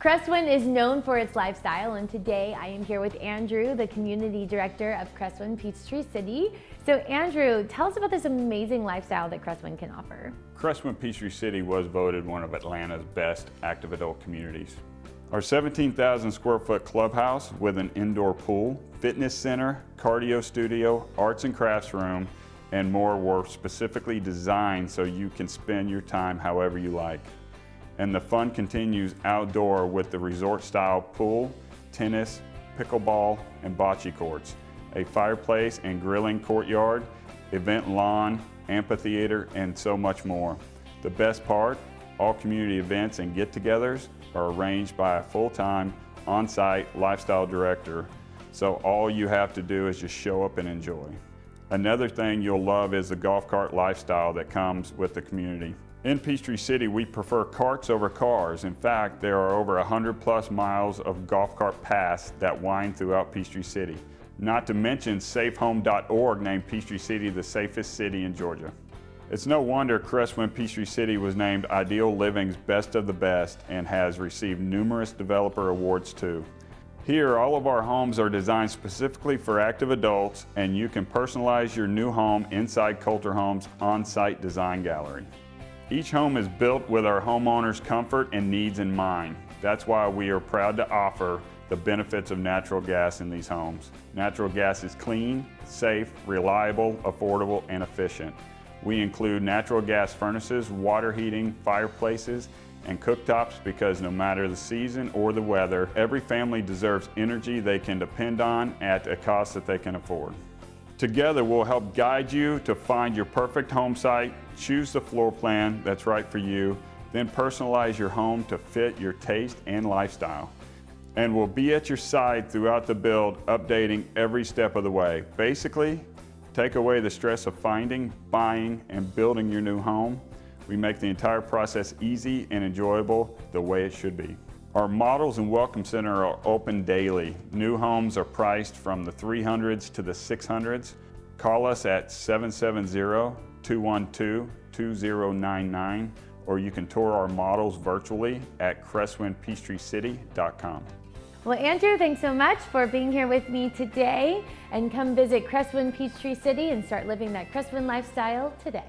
Cresswind is known for its lifestyle, and today I am here with Andrew, the Community Director of Cresswind Peachtree City. So Andrew, tell us about this amazing lifestyle that Cresswind can offer. Cresswind Peachtree City was voted one of Atlanta's best active adult communities. Our 17,000 square foot clubhouse with an indoor pool, fitness center, cardio studio, arts and crafts room, and more were specifically designed so you can spend your time however you like. And the fun continues outdoor with the resort-style pool, tennis, pickleball, and bocce courts, a fireplace and grilling courtyard, event lawn, amphitheater, and so much more. The best part, all community events and get-togethers are arranged by a full-time, on-site lifestyle director, so all you have to do is just show up and enjoy. Another thing you'll love is the golf cart lifestyle that comes with the community. In Peachtree City, we prefer carts over cars. In fact, there are over 100+ miles of golf cart paths that wind throughout Peachtree City. Not to mention safehome.org named Peachtree City the safest city in Georgia. It's no wonder Cresswind Peachtree City was named Ideal Living's Best of the Best and has received numerous developer awards too. Here, all of our homes are designed specifically for active adults, and you can personalize your new home inside Kolter Homes' on-site design gallery. Each home is built with our homeowners' comfort and needs in mind. That's why we are proud to offer the benefits of natural gas in these homes. Natural gas is clean, safe, reliable, affordable, and efficient. We include natural gas furnaces, water heating, fireplaces, and cooktops because no matter the season or the weather, every family deserves energy they can depend on at a cost that they can afford. Together, we'll help guide you to find your perfect home site, choose the floor plan that's right for you, then personalize your home to fit your taste and lifestyle. And we'll be at your side throughout the build, updating every step of the way. Basically, take away the stress of finding, buying, and building your new home. We make the entire process easy and enjoyable the way it should be. Our models and welcome center are open daily. New homes are priced from the 300s to the 600s. Call us at 770-212-2099, or you can tour our models virtually at cresswindpeachtreecity.com. Well, Andrew, thanks so much for being here with me today, and come visit Cresswind Peachtree City and start living that Cresswind lifestyle today.